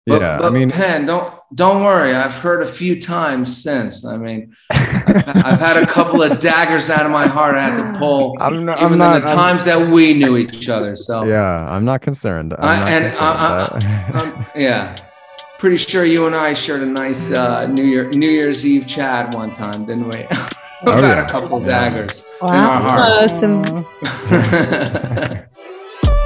Yeah, I But mean, Penn, don't worry. I've heard a few times since. I mean, I've had a couple of daggers out of my heart I had to pull, I'm even in the not, I'm, times that we knew each other. So, yeah, I'm not concerned. I'm I, not and concerned. yeah, pretty sure you and I shared a nice New Year's Eve chat one time, didn't we? We've Oh had a yeah, couple yeah, daggers in Wow. our hearts. Awesome.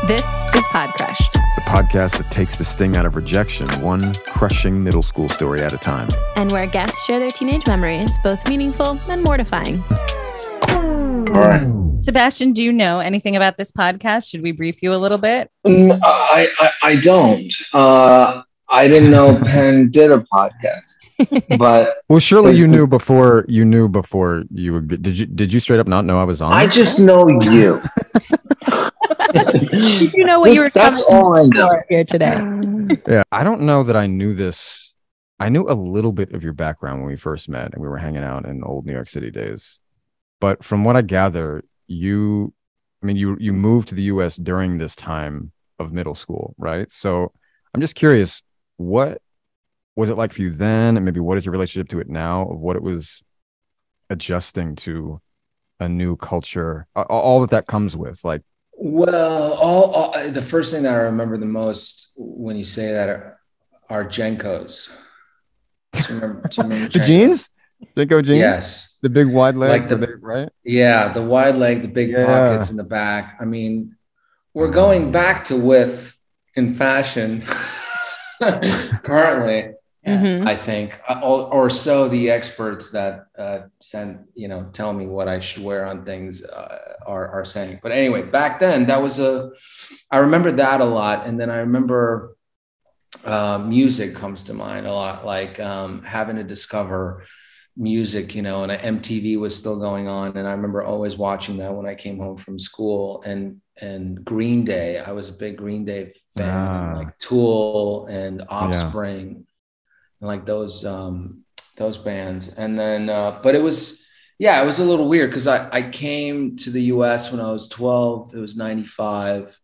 This is Pod Crushed. the podcast that takes the sting out of rejection, one crushing middle school story at a time. And where guests share their teenage memories, both meaningful and mortifying. All right. Sebastian, do you know anything about this podcast? Should we brief you a little bit? I don't. I didn't know Penn did a podcast, but Well, surely you knew before you would get, did you straight up not know I was on? I just know you. You know what you were That's all I know. here today. Yeah, I don't know that I knew this. I knew a little bit of your background when we first met and we were hanging out in old New York City days. But from what I gather, you moved to the US during this time of middle school, right? So I'm just curious, what was it like for you then? And maybe what is your relationship to it now, of what it was adjusting to a new culture, all that comes with, like. Well, all the first thing that I remember the most when you say that are Jenkos. Do you remember The jeans? JNCO jeans? Yes. The big wide leg, Like the right? Yeah, the wide leg, the big pockets in the back. I mean, we're going back to width in fashion currently. Mhm. I think, or so the experts that tell me what I should wear on things are saying. But anyway, back then I remember that a lot. And then I remember music comes to mind a lot, like having to discover music, and MTV was still going on. And I remember always watching that when I came home from school, and Green Day. I was a big Green Day fan, like Tool and Offspring. Like those bands. And then but it was a little weird because I came to the US when I was 12. It was 95,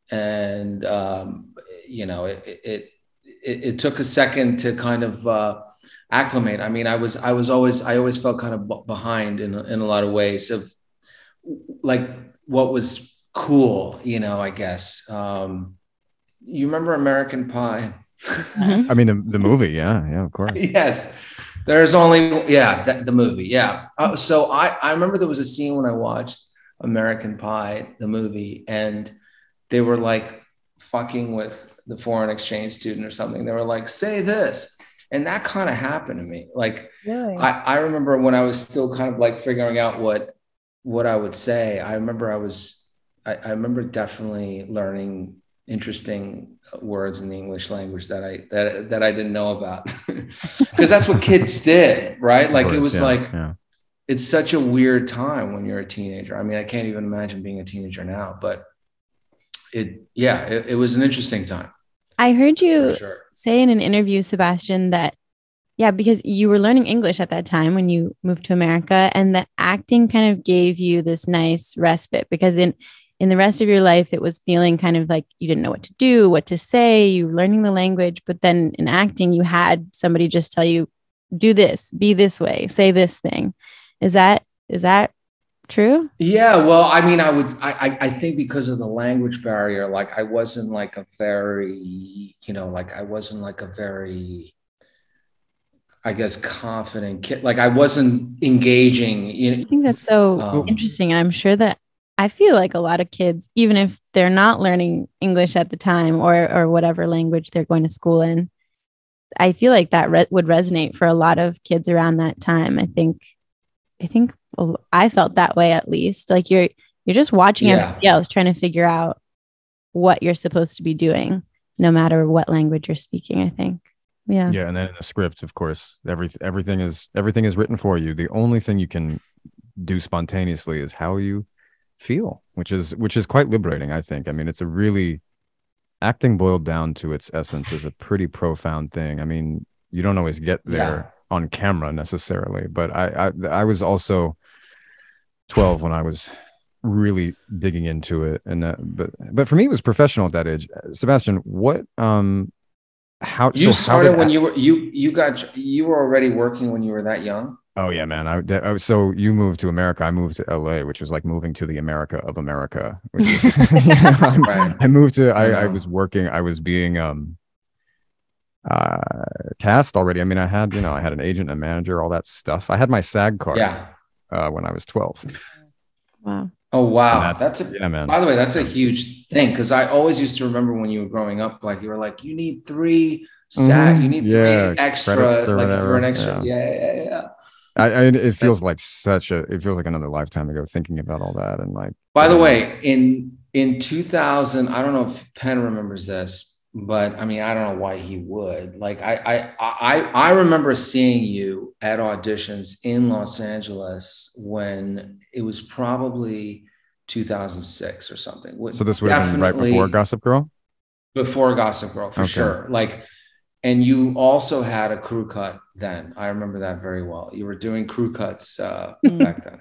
and it took a second to kind of acclimate. I mean, I always felt kind of behind in a lot of ways of like what was cool, I guess. You remember American Pie? I mean, the movie, yeah, of course. Yes, there's only the movie, yeah. So I remember there was a scene when I watched American Pie, the movie, and they were like fucking with the foreign exchange student or something. They were like, "Say this," and that kind of happened to me. Like, Really? I remember when I was still kind of like figuring out what I would say. I remember I remember definitely learning interesting words in the English language that I didn't know about, because that's what kids did, right? Like it was it's such a weird time when you're a teenager. I mean, I can't even imagine being a teenager now, but it was an interesting time. I heard you say in an interview, Sebastian, that because you were learning English at that time when you moved to America, and the acting kind of gave you this nice respite, because in the rest of your life, it was feeling kind of like you didn't know what to do, what to say, you were learning the language. But then in acting, you had somebody just tell you, do this, be this way, say this thing. Is that true? Yeah, well, I mean, I think because of the language barrier, like I wasn't like a very, I guess, confident kid. Like I wasn't engaging. I think that's so interesting. And I'm sure that I feel like a lot of kids, even if they're not learning English at the time or whatever language they're going to school in, I feel like that would resonate for a lot of kids around that time. I think I felt that way, at least. Like you're just watching everybody else trying to figure out what you're supposed to be doing, no matter what language you're speaking, I think. Yeah. Yeah. And then in the script, of course, everything is written for you. The only thing you can do spontaneously is how you feel, which is quite liberating, I think. I mean, it's a really, acting boiled down to its essence is a pretty profound thing. I mean, you don't always get there on camera necessarily, but I was also 12 when I was really digging into it, and but for me it was professional at that age. Sebastian, what You started when you were already working when you were that young? Oh yeah, man. So you moved to America. I moved to LA, which was like moving to the America of America, which is Right. I moved to I was working, I was being cast already. I mean, I had an agent, a manager, all that stuff. I had my SAG card when I was 12. Wow. Oh wow. Man. By the way, that's a huge thing, because I always used to remember when you were growing up, like you were like, you need 3 SAG, you need 3 extra, like if you're an extra. Yeah. It feels like another lifetime ago thinking about all that. And like, by the way, in 2000, I don't know if Penn remembers this, but I mean, I don't know why he would. Like, I remember seeing you at auditions in Los Angeles when it was probably 2006 or something. So this would have been right before Gossip Girl? Before Gossip Girl, for sure. Like, and you also had a crew cut then. I remember that very well. You were doing crew cuts back then.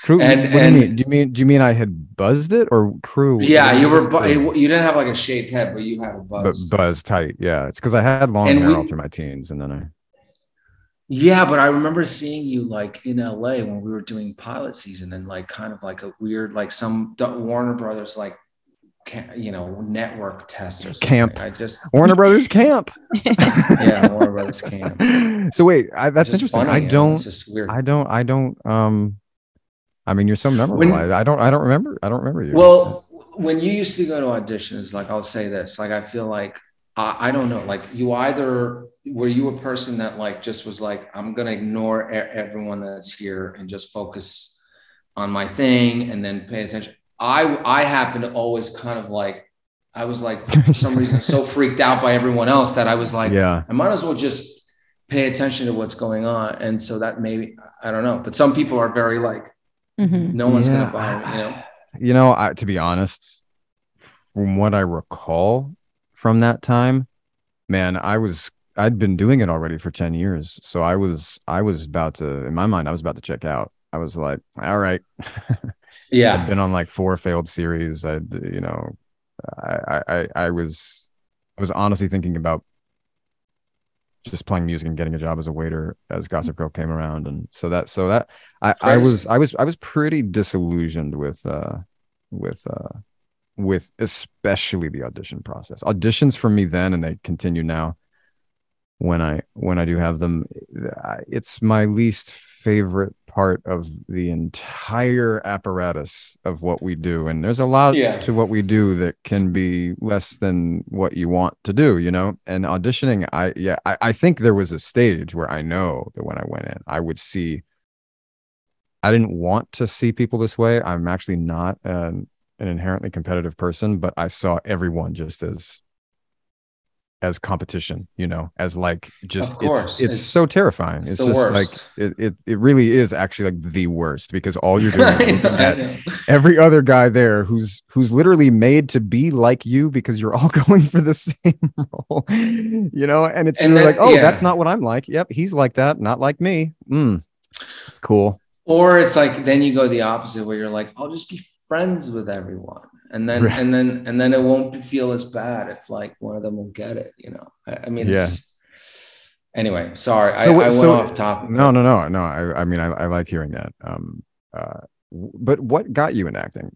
Crew? What do you mean? Do you mean I had buzzed it or crew? Yeah, you were. You didn't have like a shaved head, but you had a buzz. But buzz tight. Yeah, it's because I had long hair all through my teens, and then Yeah, but I remember seeing you like in LA when we were doing pilot season, and like kind of like a weird, like some Warner Brothers like, network test or something. Camp. Warner Brothers camp. Yeah, Warner Brothers camp. So wait, that's interesting. Funny, it's just weird. I don't. I mean, you're so memorable. I don't remember you. Well, when you used to go to auditions, like I'll say this, like I feel like I don't know, like you either were you a person that like just was like, I'm gonna ignore everyone that's here and just focus on my thing and then pay attention. I happen to always kind of like, I was like, for some reason, so freaked out by everyone else that I was like, I might as well just pay attention to what's going on. And so that maybe, I don't know, but some people are very like, no one's going to buy it, to be honest, from what I recall from that time, man, I'd been doing it already for 10 years. So I was about to, in my mind, I was about to check out. I was like, all right. Yeah. I'd been on like 4 failed series. I was honestly thinking about just playing music and getting a job as a waiter as Gossip Girl came around. And so that I was pretty disillusioned with especially the audition process. Auditions for me then, and they continue now when I do have them, it's my least favorite part of the entire apparatus of what we do. And there's a lot to what we do that can be less than what you want to do, and auditioning. I think there was a stage where I know that when I went in, I didn't want to see people this way. I'm actually not an inherently competitive person, but I saw everyone just as competition, as like just, it's so terrifying. It's just worst. Like it really is actually like the worst, because all you're doing is looking at every other guy there who's literally made to be like you, because you're all going for the same role, and it's like, oh, that's not what I'm like. Yep, he's like that, not like me. It's cool. Or it's like, then you go the opposite, where you're like, I'll just be friends with everyone. And then, and then it won't feel as bad if like one of them will get it, I mean, it's just, anyway, sorry. I went off topic. No. I mean, I like hearing that. But what got you in acting?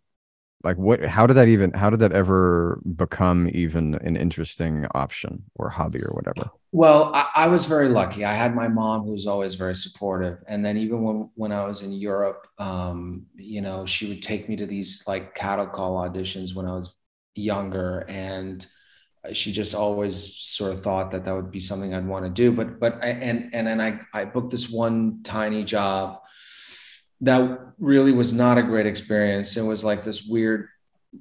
Like how did that ever become even an interesting option or hobby or whatever? Well, I was very lucky. I had my mom who was always very supportive. And then even when I was in Europe, she would take me to these like cattle call auditions when I was younger. And she just always sort of thought that would be something I'd want to do. But I booked this one tiny job that really was not a great experience. It was like this weird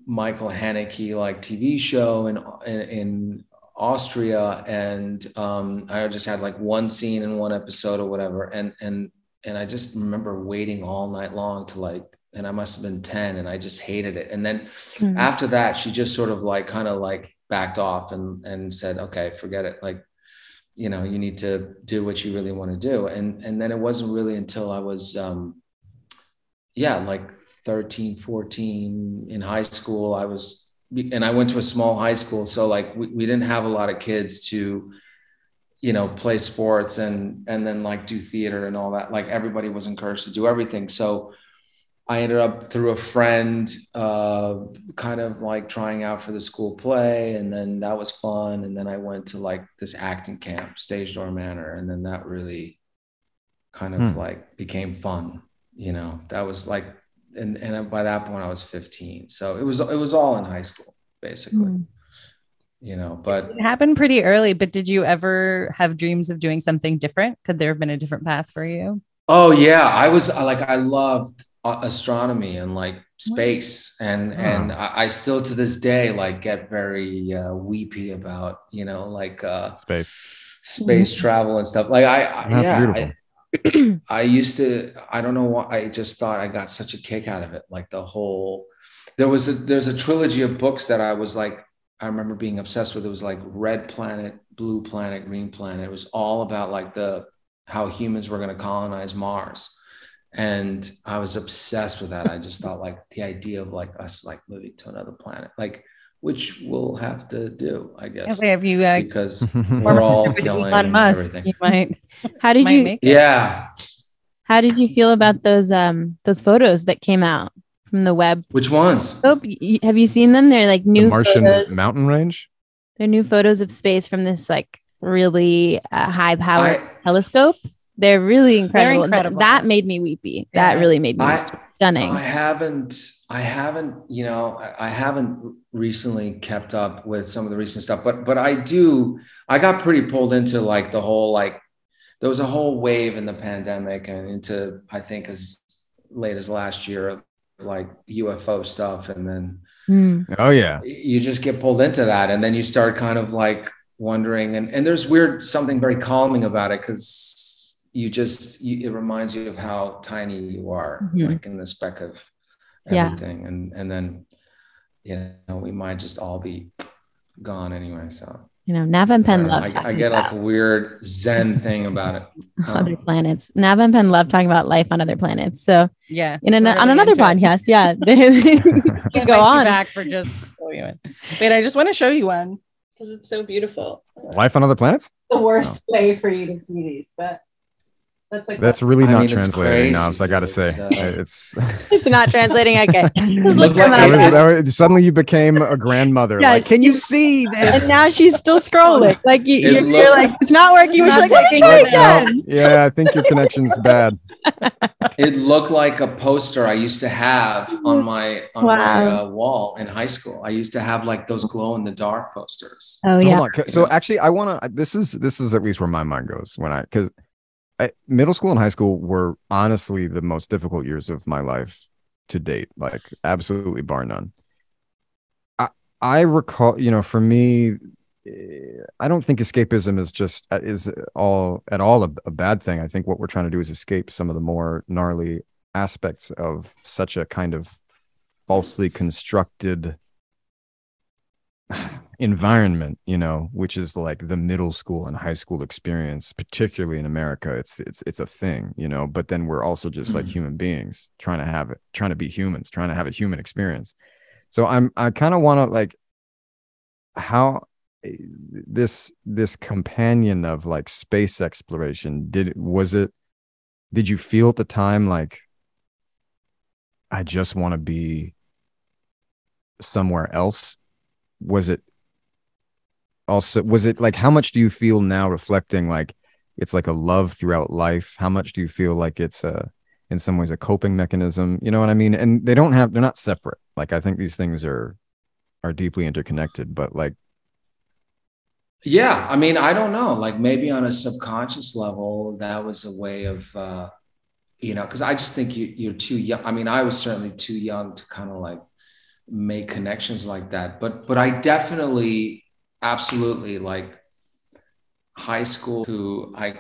Michael Haneke like TV show in Austria, and I just had like one scene in one episode or whatever, and I just remember waiting all night long to like, and I must have been 10, and I just hated it. And then after that, she just sort of like kind of like backed off and said, okay, forget it, like, you need to do what you really want to do. And then it wasn't really until I was like 13, 14 in high school, I was and I went to a small high school. So like we didn't have a lot of kids to, play sports and then like do theater and all that. Like everybody was encouraged to do everything. So I ended up through a friend, kind of like trying out for the school play. And then that was fun. And then I went to like this acting camp, Stage Door Manor. And then that really kind of like became fun, that was like, and by that point I was 15. So it was all in high school, basically, but it happened pretty early. But did you ever have dreams of doing something different? Could there have been a different path for you? Oh yeah. I loved astronomy and like space and I still to this day like get very weepy about space travel and stuff. Like beautiful. I used to, I don't know why, I just thought I got such a kick out of it. Like there's a trilogy of books that I was like, I remember being obsessed with. It was like Red Planet, Blue Planet, Green Planet. It was all about like how humans were going to colonize Mars. And I was obsessed with that. I just thought like the idea of like us like moving to another planet, like which we'll have to do, I guess. Okay, if you because we're all killing Elon Musk, everything. You might. How did you? Yeah. How did you feel about those photos that came out from the web? Which ones? Oh, have you seen them? They're like new the Martian photos. Mountain Range. They're new photos of space from this like really high-powered telescope. They're really incredible. That made me weepy. Yeah. That really made me stunning. I haven't recently kept up with some of the recent stuff, but I got pretty pulled into like the whole, like there was a whole wave in the pandemic and into, I think as late as last year of like UFO stuff. And then, oh yeah, you just get pulled into that. And then you start kind of like wondering, and there's something very calming about it. 'Cause it reminds you of how tiny you are, like in the speck of everything. And then, we might just all be gone anyway. So, Nav and Penn love I get like a weird Zen thing about it. Other planets. Nav and Penn love talking about life on other planets. So yeah, on another podcast. Yeah. They go on back for just wait, I just want to show you one because it's so beautiful. Life on other planets? The worst way for you to see these, but that's really not translating now. So I got to say, it's not translating. Okay. Suddenly you became a grandmother. Yeah, like, can you see this? And now she's still scrolling. Like you're like, it's not working. She's like, let me try again. Yeah, I think your connection's bad. It looked like a poster I used to have on my wall in high school. I used to have like those glow in the dark posters. Oh yeah. So actually, I want to. This is at least where my mind goes because. Middle school and high school were honestly the most difficult years of my life to date, like absolutely bar none. I recall, for me, I don't think escapism is all a bad thing. I think what we're trying to do is escape some of the more gnarly aspects of such a kind of falsely constructed environment, which is like the middle school and high school experience, particularly in America. It's a thing, but then we're also just like human beings trying to be humans, trying to have a human experience. So I kind of want to like how this companion of like space exploration, did you feel at the time like I just want to be somewhere else? Was it like, how much do you feel now reflecting like it's like a love throughout life? How much do you feel like it's in some ways a coping mechanism? You know what I mean? And they're not separate. Like I think these things are deeply interconnected, but like, yeah, I mean, I don't know, like maybe on a subconscious level, that was a way of, because I just think you're too young. I mean, I was certainly too young to kind of like make connections like that, but I definitely absolutely like high school who I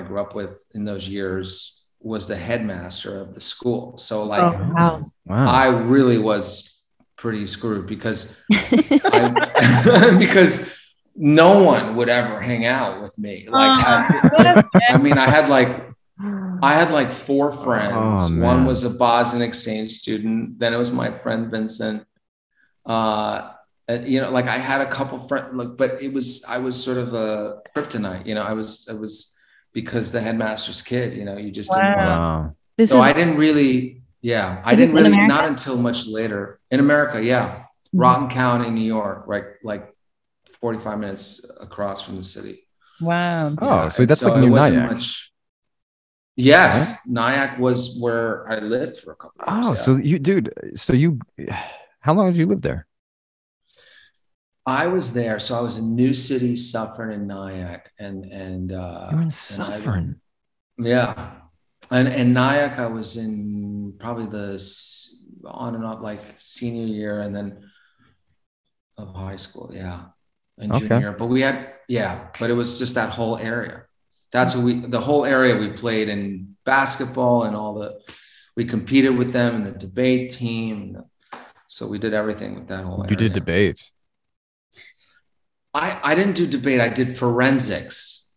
grew up with in those years was the headmaster of the school. So like wow. I really was pretty screwed because because no one would ever hang out with me. Like I had like 4 friends. One was a Boston exchange student. Then it was my friend Vincent. Like I had a couple friends, like, but I was sort of a kryptonite, I was because the headmaster's kid, you just didn't want to. Wow. So I didn't really, I didn't really, not until much later in America. Yeah. Mm-hmm. Rockland County, New York, right? Like 45 minutes across from the city. Wow. Oh, so that's like New Nyack. Yes. Right? Nyack was where I lived for a couple of years. Oh, so how long did you live there? I was there. So I was in New City, Suffern, and Nyack. And you're in Suffern. Yeah. And Nyack, I was in probably the on and off like senior year and then of high school. Yeah. And junior. But but it was just that whole area. That's what the whole area we played in basketball and we competed with them in the debate team. So we did everything with that whole area. You did debate. I didn't do debate. I did forensics.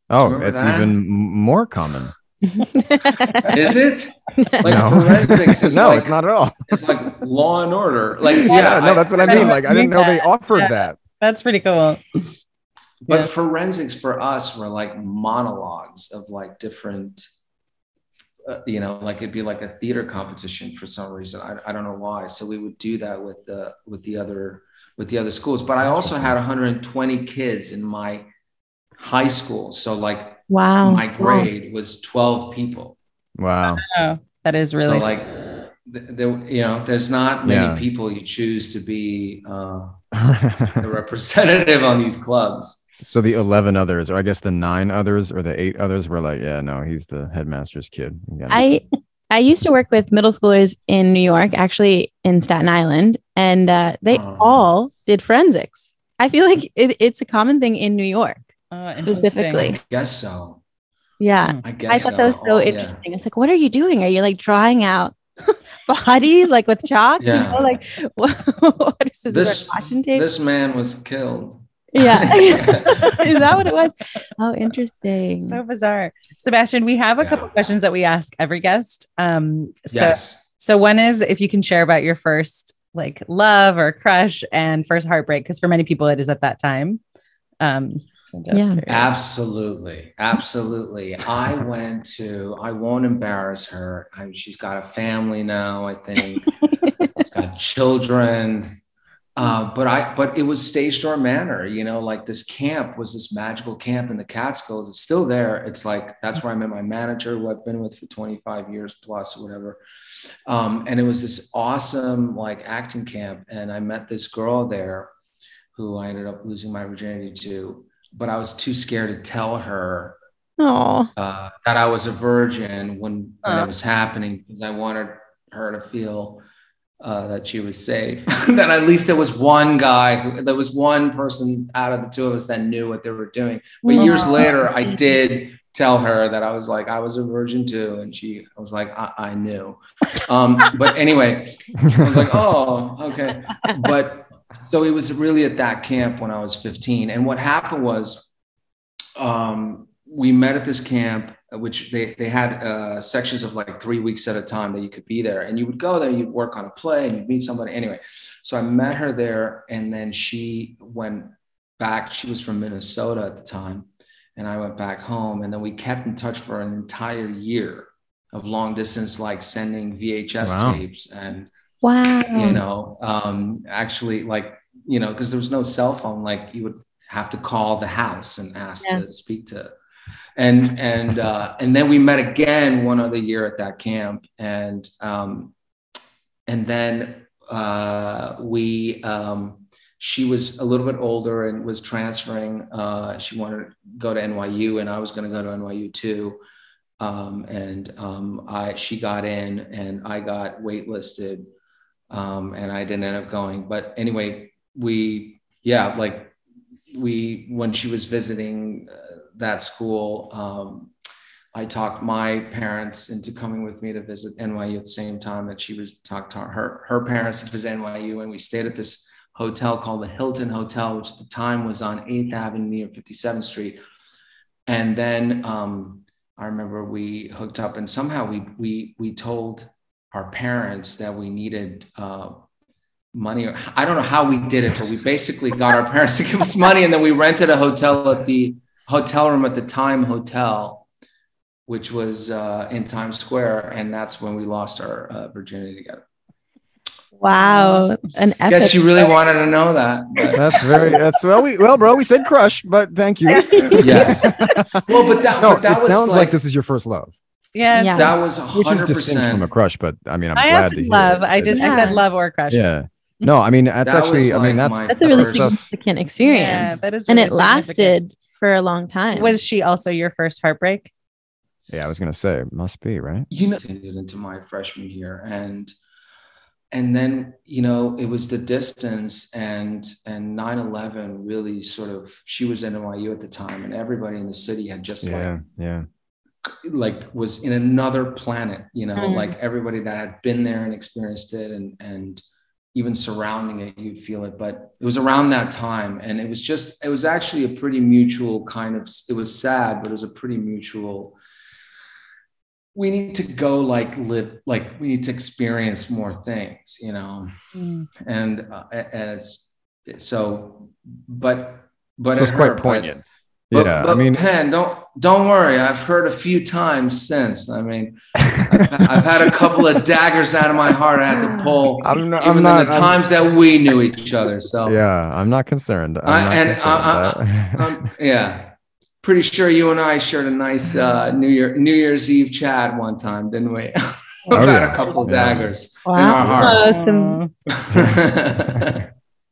Oh, it's even more common. Is it? Like no. Forensics is no, it's not at all. It's like Law and Order. Like that's what I mean. Like I didn't know they offered that. That's pretty cool. But forensics for us were like monologues of like different, like it'd be like a theater competition for some reason. I don't know why. So we would do that with the other schools. But I also had 120 kids in my high school. So like. Wow. My grade was 12 people. Wow. Oh, that is really so like there's not many people you choose to be the representative on these clubs. So the 11 others, or I guess the 9 others or the 8 others were like, yeah, no, he's the headmaster's kid. I used to work with middle schoolers in New York, actually in Staten Island, and they all did forensics. I feel like it's a common thing in New York. Specifically. I guess so. Yeah. I thought that was so interesting. It's like, what are you doing? Are you like drawing out bodies like with chalk? Yeah. Like what is this? This man was killed. Yeah. Is that what it was? Oh, interesting. So bizarre. Sebastian, we have a couple questions that we ask every guest. So one is if you can share about your first like love or crush and first heartbreak, because for many people it is at that time. Absolutely. I won't embarrass her. She's got a family now, I think. She's got children. But it was Stage Door Manor, like this camp was this magical camp in the Catskills. It's still there. It's like, that's where I met my manager, who I've been with for 25 years plus or whatever. And it was this awesome like acting camp. And I met this girl there who I ended up losing my virginity to. But I was too scared to tell her that I was a virgin when it was happening, because I wanted her to feel that she was safe. That at least there was one person out of the two of us that knew what they were doing. But years later, I did tell her that I was a virgin too, and I was like, I knew. But anyway, I was like, oh, okay. But so it was really at that camp when I was 15. And what happened was we met at this camp, which they had sections of like 3 weeks at a time that you could be there. And you would go there, you'd work on a play and you'd meet somebody. Anyway, so I met her there, and then she went back. She was from Minnesota at the time. And I went back home, and then we kept in touch for an entire year of long distance, like sending VHS tapes and, actually like, because there was no cell phone, like you would have to call the house and ask to speak to, and then we met again one other year at that camp. And then she was a little bit older and was transferring. She wanted to go to NYU, and I was going to go to NYU too. She got in, and I got waitlisted, and I didn't end up going. But anyway, when she was visiting that school, I talked my parents into coming with me to visit NYU at the same time that she was talked to her parents to visit NYU, and we stayed at this hotel called the Hilton Hotel, which at the time was on 8th Avenue near 57th Street. And then I remember we hooked up, and somehow we told our parents that we needed money. I don't know how we did it, but we basically got our parents to give us money, and then we rented a hotel at the hotel room at the Time Hotel, which was in Times Square, and that's when we lost our virginity together. Wow, an epic. Guess you really wanted to know that. Well, bro, we said crush, but thank you. Yes. Well, but that was sounds like this is your first love. Yeah, that was 100%. Which is distinct from a crush, but I mean, I'm I glad to hear love. it. I said love or crush. Yeah. No, I mean that's actually. I mean that's a really significant experience. Yeah, that is, and it lasted for a long time. Was she also your first heartbreak? Yeah, I was gonna say it must be, right? Into my freshman year, and then it was the distance, and 9/11 really sort of. She was in NYU at the time, and everybody in the city had just was in another planet, like everybody that had been there and experienced it, and even surrounding it, you'd feel it. But it was around that time, and it was actually a pretty mutual kind of. It was sad, but it was a pretty mutual. We need to go live, we need to experience more things, and as so, but it was quite poignant. But I mean, Penn, don't worry. I've heard a few times since. I mean, I've had a couple of daggers out of my heart I had to pull. I'm not the times that we knew each other. So yeah, I'm not concerned. Yeah, pretty sure you and I shared a nice New Year's Eve chat one time, didn't we? I've had a couple of daggers in our hearts.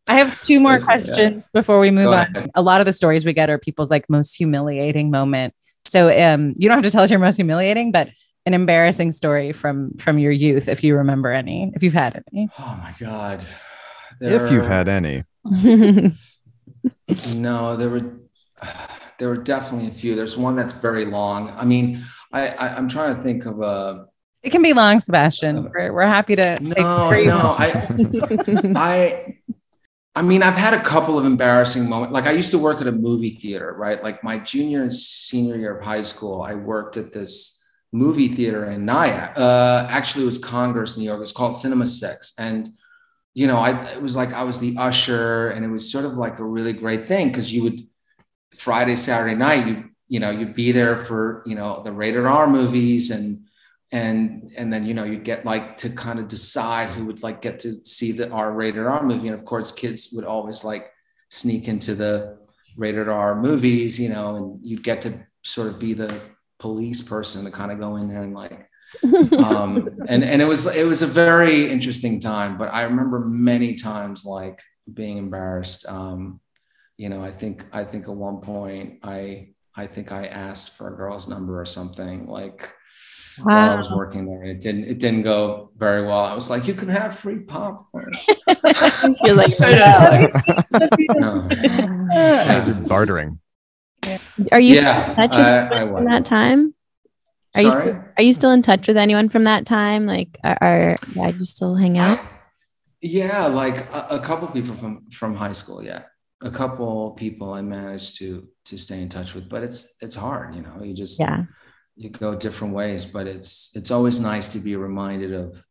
I have two more questions before we move on. A lot of the stories we get are people's most humiliating moment. So you don't have to tell us your most humiliating, but an embarrassing story from your youth, if you remember any, if you've had any. Oh my God. If you've had any. No, there were definitely a few. There's one that's very long. I mean, I'm trying to think of a. It can be long, Sebastian. We're happy to. I mean, I've had a couple of embarrassing moments. Like I used to work at a movie theater, right? Like my junior and senior year of high school, I worked at this movie theater in Nyack. Actually, it was Congress, New York. It was called Cinema 6. And, it was like I was the usher, and it was sort of like a really great thing because you would Friday, Saturday night, you'd be there for, the rated R movies and then, you'd get to kind of decide who would get to see the rated R movie. And of course, kids would always sneak into the rated R movies, and you'd get to sort of be the police person to kind of go in there and and it was a very interesting time, but I remember many times being embarrassed. I think at one point I think I asked for a girl's number or something while I was working there. It didn't go very well. I was like, you can have free popcorn. You're like, You're bartering. Are you still in touch with that time? Are you still in touch with anyone from that time? Are you still hang out? Yeah, a couple people from high school. Yeah, a couple people I managed to stay in touch with, but it's hard. You just you go different ways, but it's always nice to be reminded of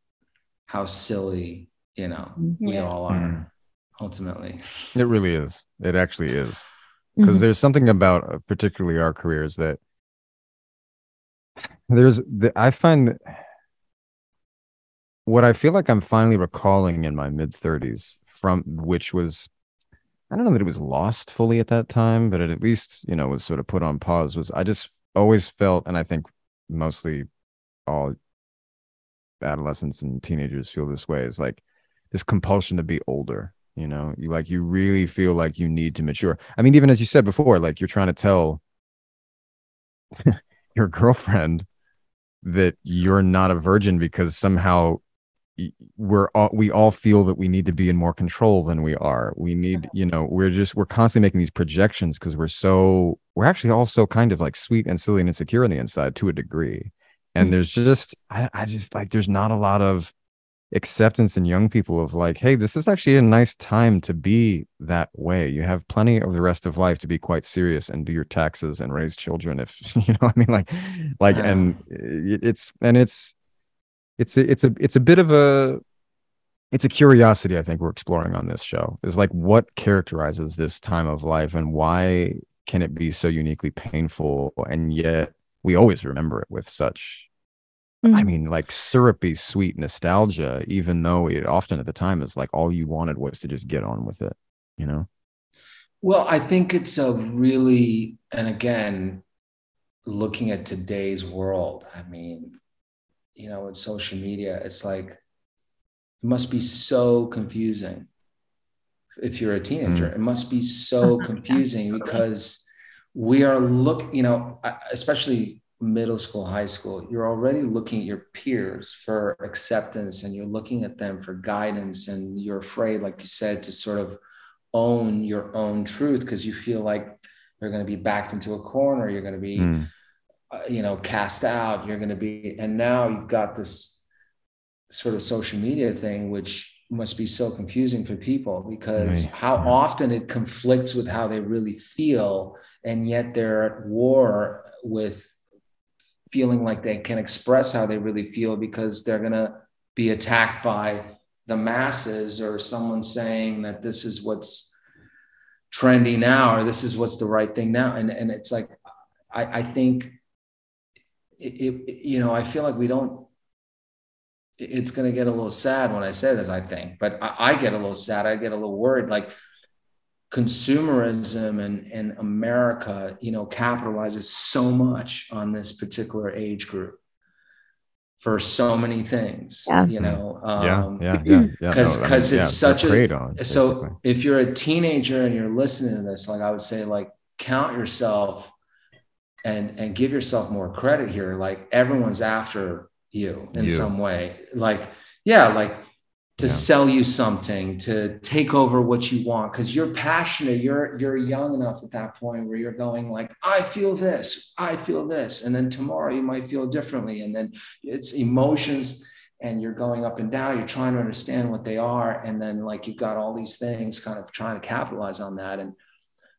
how silly, we all are ultimately. It really is. It actually is. Because there's something about particularly our careers that I find that what I feel like I'm finally recalling in my mid-30s from which was, I don't know that it was lost fully at that time, but it at least, was sort of put on pause, was I just always felt, and I think mostly all adolescents and teenagers feel this way, is this compulsion to be older. You really feel like you need to mature. I mean, even as you said before, you're trying to tell your girlfriend that you're not a virgin because somehow we all feel that we need to be in more control than we are. We need, we're constantly making these projections because we're actually all so kind of sweet and silly and insecure on the inside to a degree. And there's just, I just there's not a lot of acceptance in young people of hey, this is actually a nice time to be that way. You have plenty of the rest of life to be quite serious and do your taxes and raise children if and it's a bit of a it's a curiosity I think we're exploring on this show, is like what characterizes this time of life and why can it be so uniquely painful, and yet we always remember it with such, I mean, like syrupy sweet nostalgia, even though it often at the time is like all you wanted was to just get on with it, you know? Well, I think it's a really, and again, looking at today's world, I mean, you know, with social media, it's like, it must be so confusing. If you're a teenager, it must be so confusing because we are you know, especially middle school, high school, you're already looking at your peers for acceptance and you're looking at them for guidance. And you're afraid, like you said, to sort of own your own truth because you feel like you're going to be backed into a corner. You're going to be, you know, cast out. You're going to be, and now you've got this sort of social media thing, which must be so confusing for people because how often it conflicts with how they really feel. And yet they're at war with feeling like they can express how they really feel because they're going to be attacked by the masses or someone saying that this is what's trendy now, or this is what's the right thing now. And it's like, I think you know, I feel like we don't, it's going to get a little sad when I say this, I think, but I get a little sad. I get a little worried, like consumerism and America, you know, capitalizes so much on this particular age group for so many things, you know, because it's such a, so if you're a teenager and you're listening to this, like I would say, like, count yourself and give yourself more credit here. Like everyone's after you in some way, like, like to sell you something, to take over what you want. Cause you're passionate. You're young enough at that point where you're going like, I feel this. And then tomorrow you might feel differently. And then it's emotions and you're going up and down. You're trying to understand what they are. And then like, you've got all these things kind of trying to capitalize on that. And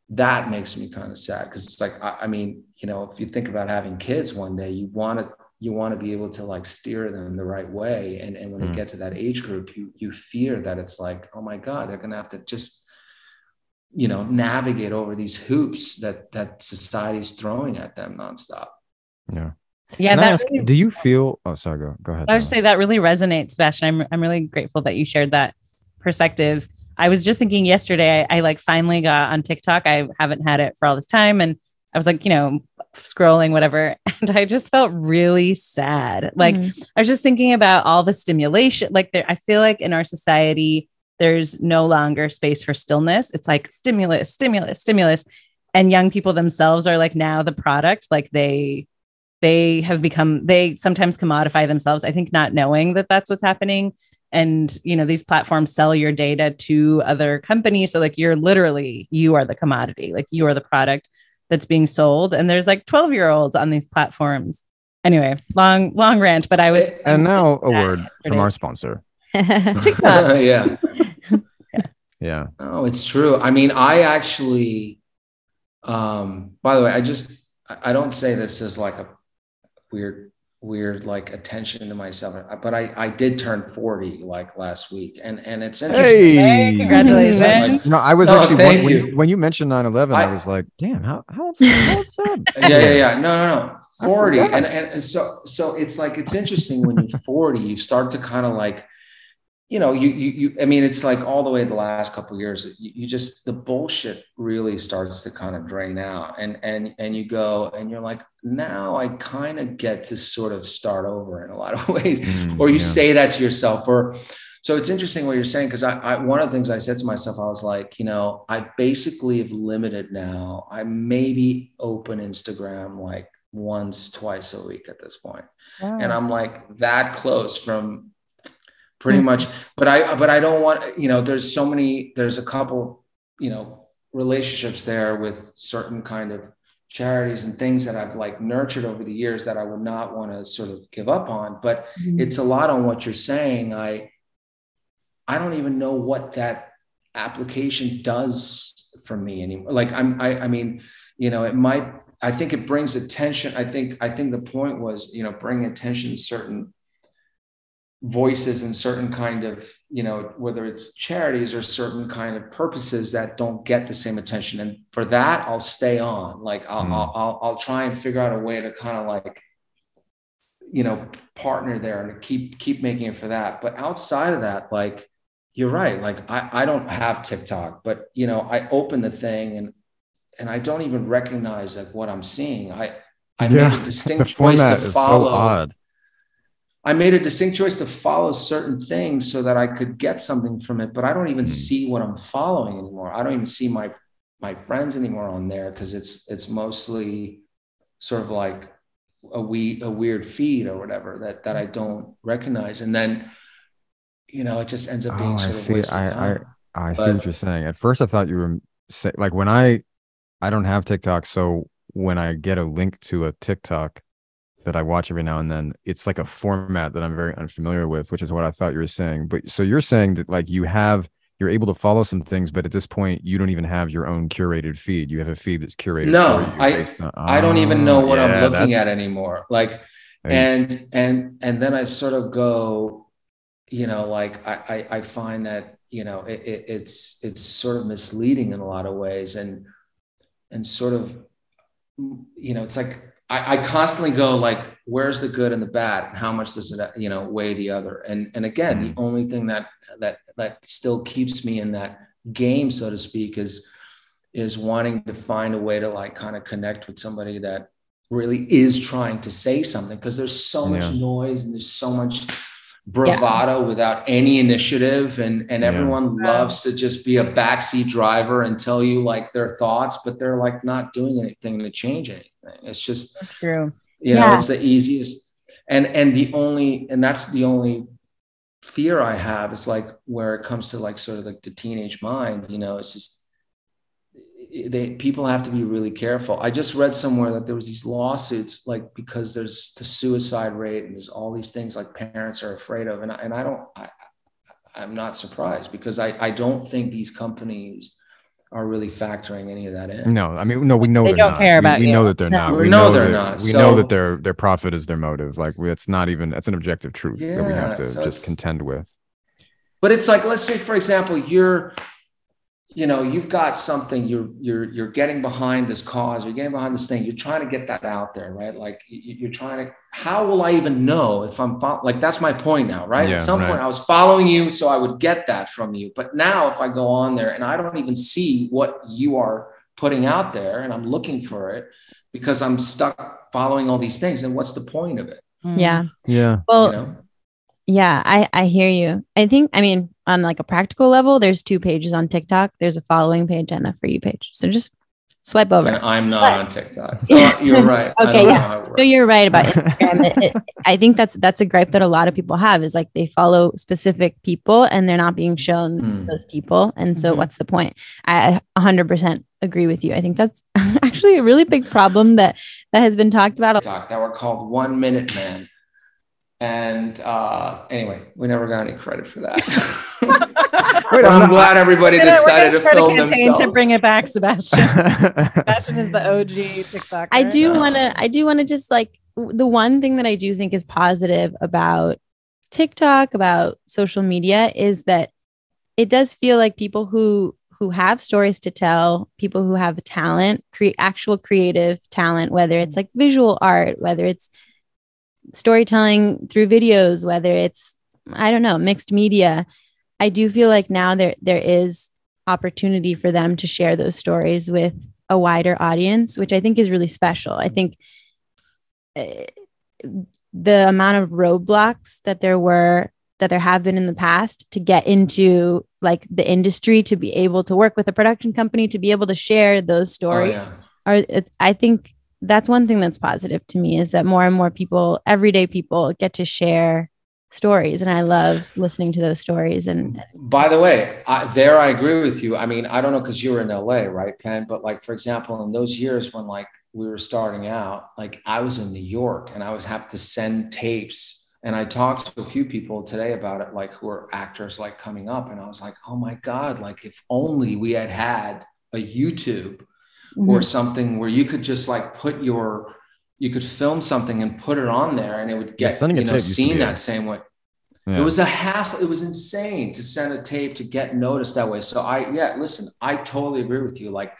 that makes me kind of sad. Cause it's like, I mean, you know, if you think about having kids one day, you want to be able to like steer them the right way. And when they get to that age group, you fear that it's like, oh my God, they're going to have to just, you know, navigate over these hoops that society's throwing at them nonstop. Yeah. Yeah. Do you feel, oh, sorry, go ahead. I would say that really resonates, Sebastian. I'm really grateful that you shared that perspective. I was just thinking yesterday, I like finally got on TikTok. I haven't had it for all this time. And I was like, you know, scrolling, whatever. And I just felt really sad. Like I was just thinking about all the stimulation. Like I feel like in our society, there's no longer space for stillness. It's like stimulus. And young people themselves are like now the product, like they sometimes commodify themselves, I think, not knowing that that's what's happening. And, you know, these platforms sell your data to other companies. So like you are the commodity, like you are the product that's being sold. And there's like 12-year-olds on these platforms. Anyway, long rant, but I was. And now a word from our sponsor. TikTok. Yeah. Oh, it's true. I mean, I actually, by the way, I don't say this as like a weird like attention to myself, but I did turn 40 like last week, and it's interesting. Hey, congratulations. No, I was actually when you mentioned 9/11, I was like, damn, how old's that? Yeah. No. 40. And so it's like, it's interesting when you're 40, you start to kind of like, you know, you I mean, it's like all the way the last couple of years, you just, the bullshit really starts to kind of drain out, and you go and you're like, now I kind of get to sort of start over in a lot of ways, or you say that to yourself, so it's interesting what you're saying. Cause I one of the things I said to myself, I was like, you know, I basically have limited now. I maybe open Instagram like once, twice a week at this point. Wow. And I'm like that close from pretty much, but I don't want, you know, there's a couple, you know, relationships there with certain kind of charities and things that I've like nurtured over the years that I would not want to sort of give up on, but it's a lot on what you're saying. I don't even know what that application does for me anymore. Like I mean, you know, I think it brings attention. I think the point was, you know, bringing attention to certain voices in certain kind of, whether it's charities or certain kind of purposes that don't get the same attention. And for that, I'll stay on. Like I'll try and figure out a way to kind of like, partner there and keep making it for that. But outside of that, like, you're right. Like I don't have TikTok, but I open the thing and I don't even recognize like what I'm seeing. I made a distinct choice to follow. So odd. I made a distinct choice to follow certain things so that I could get something from it, but I don't even see what I'm following anymore. I don't even see my friends anymore on there because it's mostly sort of like a weird feed or whatever that I don't recognize. And then, it just ends up being sort of a waste of time. I see what you're saying. At first I thought you were saying, like, when I don't have TikTok, so when I get a link to a TikTok that I watch every now and then, it's like a format that I'm very unfamiliar with, which is what I thought you were saying. But so you're saying that like you're able to follow some things, but at this point you don't even have your own curated feed. You have a feed that's curated. No, I don't even know what I'm looking at anymore. Like, and then I sort of go, like I find that, it's sort of misleading in a lot of ways and sort of, it's like, I constantly go like, where's the good and the bad and how much does it, weigh the other? And again, the only thing that still keeps me in that game, so to speak, is wanting to find a way to like kind of connect with somebody that really is trying to say something, because there's so much noise and there's so much bravado without any initiative, and everyone loves to just be a backseat driver and tell you like their thoughts, but they're like not doing anything to change anything. It's just true. It's the easiest. And that's the only fear I have. It's like where it comes to like sort of like the teenage mind, it's just, people have to be really careful. I just read somewhere that there was these lawsuits, like because there's the suicide rate and there's all these things like parents are afraid of. And I'm not surprised, because I don't think these companies are really factoring any of that in. No, I mean, no, we know they don't care about we you. know that they're not. We know they're not. We know that their profit is their motive. Like that's an objective truth that we have to just contend with. But it's like, let's say, for example, you've got something, you're getting behind this cause, you're getting behind this thing, you're trying to get that out there, right? Like you're trying to, how will I even know if I'm like, that's my point now, right? At some point I was following you, so I would get that from you. But now if I go on there and I don't even see what you are putting out there and I'm looking for it because I'm stuck following all these things, then what's the point of it? Yeah. Yeah. Well, yeah, I hear you. I mean, on like a practical level, there's 2 pages on TikTok. There's a following page and a For You page. So just swipe over. And I'm not on TikTok. So you're right. Okay. No, you're right about Instagram. I think that's a gripe that a lot of people have, is like they follow specific people and they're not being shown those people. And so what's the point? I 100% agree with you. I think that's actually a really big problem that has been talked about. That were called 1 Minute Man. And anyway, we never got any credit for that. I'm glad everybody decided to film themselves. To bring it back, Sebastian. Sebastian is the OG TikToker. I do want to just like, the one thing that I do think is positive about TikTok, about social media, is that it does feel like people who have stories to tell, people who have talent, actual creative talent, whether it's like visual art, whether it's storytelling through videos, whether it's, I don't know, mixed media. I do feel like now there is opportunity for them to share those stories with a wider audience, which I think is really special. I think the amount of roadblocks that there have been in the past to get into like the industry, to be able to work with a production company, to be able to share those stories I think that's one thing that's positive to me, is that more and more people, everyday people, get to share stories. And I love listening to those stories. And by the way, I agree with you. I mean, I don't know, because you were in LA, right, Penn? But like, for example, in those years when like we were starting out, like I was in New York and I was having to send tapes. And I talked to a few people today about it, like who are actors like coming up. And I was like, oh my God, like if only we had a YouTube or something where you could just like you could film something and put it on there and it would get, seen that same way. It was a hassle. It was insane to send a tape to get noticed that way. So listen, I totally agree with you. Like,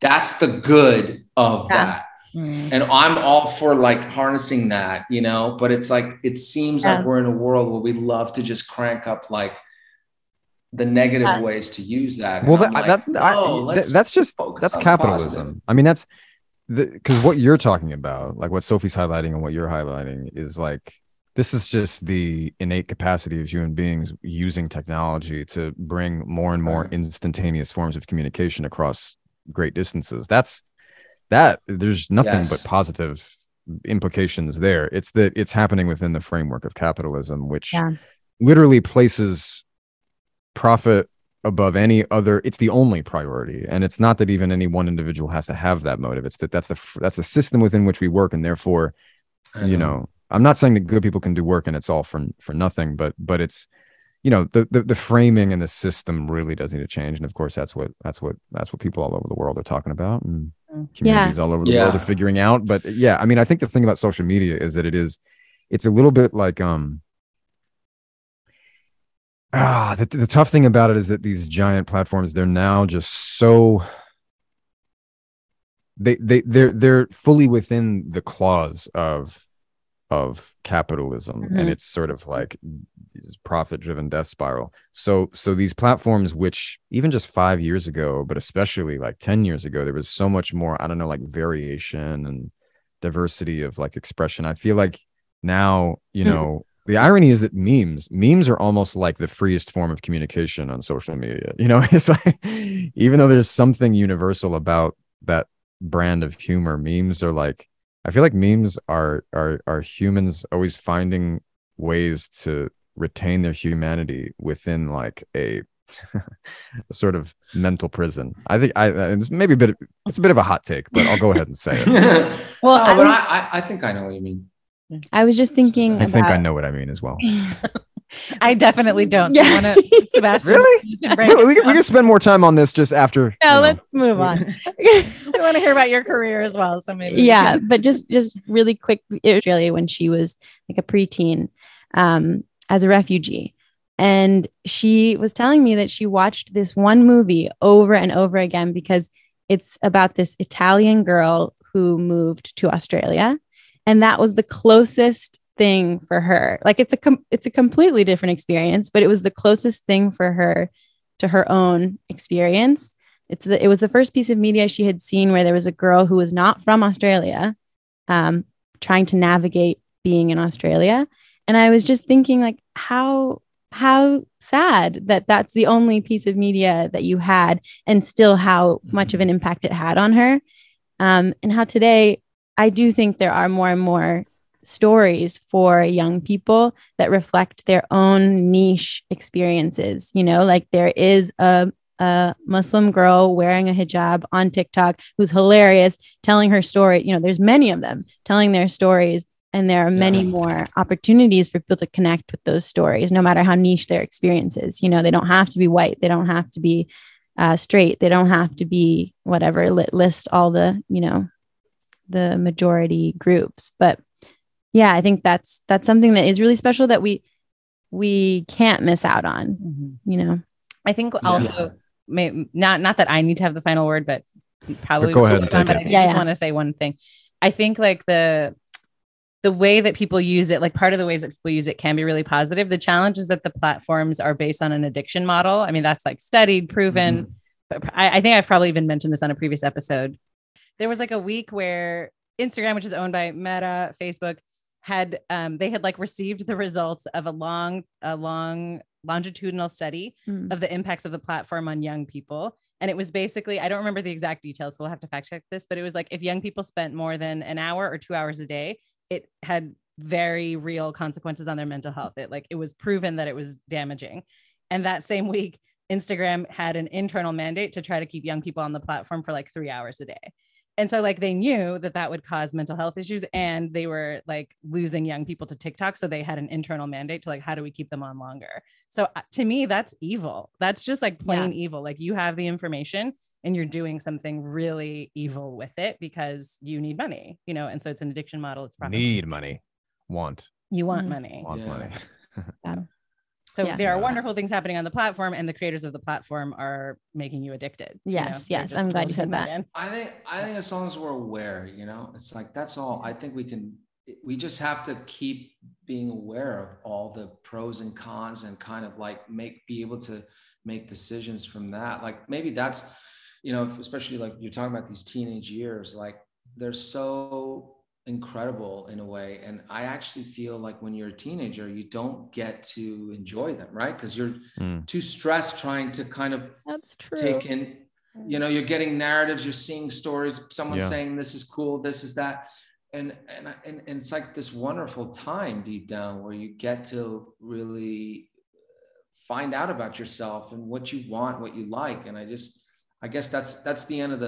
that's the good of that. And I'm all for like harnessing that, you know, but it's like, it seems like we're in a world where we love to just crank up like the negative ways to use that. Well, that's capitalism. I mean, that's because what you're talking about, like what Sophie's highlighting and what you're highlighting is like, this is just the innate capacity of human beings using technology to bring more and more instantaneous forms of communication across great distances. There's nothing but positive implications there. It's that it's happening within the framework of capitalism, which literally places profit above any other. It's the only priority, and it's not that even any one individual has to have that motive. It's that that's the system within which we work, and therefore, you know, I'm not saying that good people can do work and it's all for nothing, but it's, you know, the framing and the system really does need to change. And of course, that's what people all over the world are talking about, and communities all over the world are figuring out. But I mean, I think the thing about social media is that it's a little bit like the tough thing about it is that these giant platforms, they're now just so they're fully within the claws of capitalism, and it's sort of like this profit-driven death spiral. So these platforms, which even just 5 years ago, but especially like 10 years ago, there was so much more, I don't know, like variation and diversity of like expression. I feel like now, you know, the irony is that memes are almost like the freest form of communication on social media. You know, it's like, even though there's something universal about that brand of humor, memes are like, I feel like memes are humans always finding ways to retain their humanity within like a sort of mental prison. I think it's maybe it's a bit of a hot take, but I'll go ahead and say it. Well, I think I know what you mean. I was just thinking. I think I know what I mean as well. I definitely don't. Yeah. Sebastian, really? We can spend more time on this just after. No, let's move on. I want to hear about your career as well. So maybe. But just really quick, Australia, when she was like a preteen, as a refugee, and she was telling me that she watched this one movie over and over again because it's about this Italian girl who moved to Australia, and that was the closest thing for her. Like it's a completely different experience, but it was the closest thing for her to her own experience. It was the first piece of media she had seen where there was a girl who was not from Australia, trying to navigate being in Australia. And I was just thinking, like, how sad that that's the only piece of media that you had, and still how much of an impact it had on her. And how today I do think there are more and more stories for young people that reflect their own niche experiences. You know, like there is a Muslim girl wearing a hijab on TikTok who's hilarious, telling her story. You know, there's many of them telling their stories, and there are many more opportunities for people to connect with those stories, no matter how niche their experience is. You know, they don't have to be white. They don't have to be straight. They don't have to be whatever, list all the, you know, the majority groups. But yeah, I think that's something that is really special that we can't miss out on, you know. I think also not that I need to have the final word, but probably but go ahead and take it. I just want to say one thing. I think like the way that people use it, like part of the ways that people use it can be really positive. The challenge is that the platforms are based on an addiction model. I mean, that's like studied, proven. I think I've probably even mentioned this on a previous episode. There was like a week where Instagram, which is owned by Meta, Facebook, had they had like received the results of a long longitudinal study of the impacts of the platform on young people. And it was basically, I don't remember the exact details, so we'll have to fact check this, but it was like if young people spent more than an hour or 2 hours a day, it had very real consequences on their mental health. It was proven that it was damaging. And that same week, Instagram had an internal mandate to try to keep young people on the platform for like 3 hours a day. And so like they knew that would cause mental health issues, and they were like losing young people to TikTok. So they had an internal mandate to like, how do we keep them on longer? So to me, that's evil. That's just like plain evil. Like you have the information and you're doing something really evil with it because you need money, you know? And so it's an addiction model. It's need money. You want money. Want money. So there are wonderful things happening on the platform, and the creators of the platform are making you addicted. Yes, yes. I'm glad you said that. I think as long as we're aware, it's like, that's all. I think we just have to keep being aware of all the pros and cons and kind of like be able to make decisions from that. Like maybe that's, especially like you're talking about these teenage years, like they're so incredible in a way. And I actually feel like when you're a teenager, you don't get to enjoy them, right? Because you're too stressed trying to kind of take in, you're getting narratives, you're seeing stories, someone saying this is cool, this is that. And it's like this wonderful time deep down where you get to really find out about yourself and what you want, what you like. And I guess that's the end of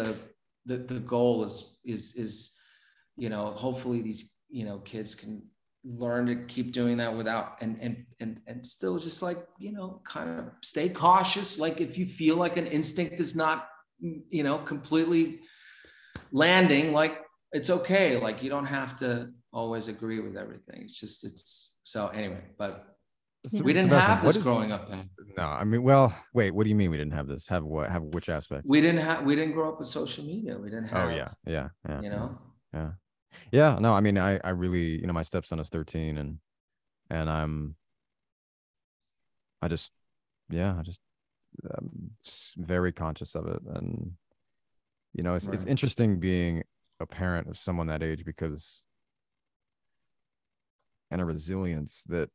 the goal is, hopefully these, kids can learn to keep doing that without, and still just like, kind of stay cautious. Like if you feel like an instinct is not, completely landing, like, it's okay. Like you don't have to always agree with everything. So anyway, but we didn't have this growing up then. No, I mean, well, wait, what do you mean we didn't have this? Have what? Have which aspect? We didn't grow up with social media. We didn't have. Oh yeah. Yeah. No, I mean, I really, my stepson is 13 and I just very conscious of it. And, it's interesting being a parent of someone that age because, and a resilience that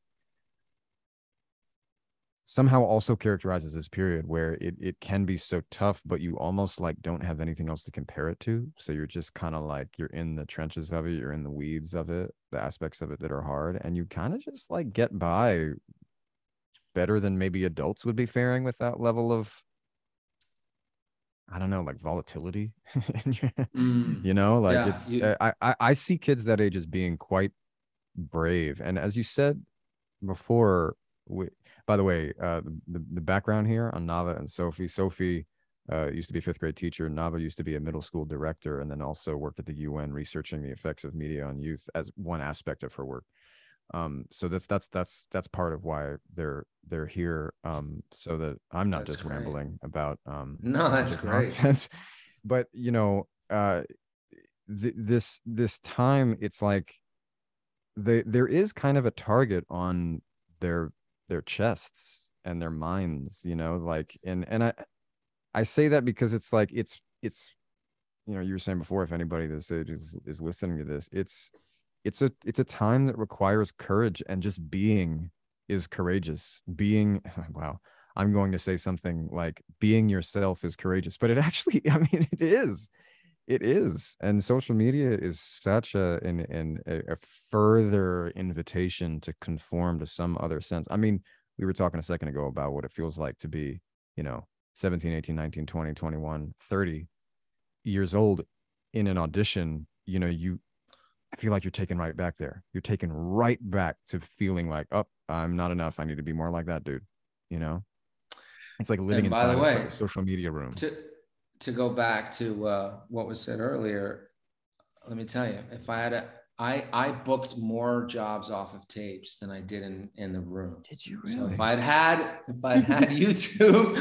somehow also characterizes this period where it can be so tough, but you almost like don't have anything else to compare it to. So you're just kind of like, you're in the trenches of it, you're in the weeds of it, the aspects of it that are hard, and you kind of just like get by better than maybe adults would be faring with that level of, I don't know, like volatility. I see kids that age as being quite brave. And as you said before, by the way, the background here on Nava and Sophie. Sophie used to be a 5th grade teacher. Nava used to be a middle school director, and then also worked at the UN researching the effects of media on youth as one aspect of her work. So that's part of why they're here. So that I'm not just rambling about no, that's great nonsense. But this time, it's like there is kind of a target on their chests and their minds, like, and I say that because it's like, it's, you were saying before, if anybody this age is listening to this, it's a time that requires courage, and just being is courageous. Being, wow, I'm going to say something like being yourself is courageous, but it actually, I mean, it is. And social media is such a further invitation to conform to some other sense. I mean, we were talking a second ago about what it feels like to be, 17, 18, 19, 20, 21, 30 years old in an audition. I feel like you're taken right back there. You're taken right back to feeling like, oh, I'm not enough. I need to be more like that dude. It's like living inside a social media room. To go back to what was said earlier, let me tell you, if I booked more jobs off of tapes than I did in the room. Did you really? So if I'd had YouTube,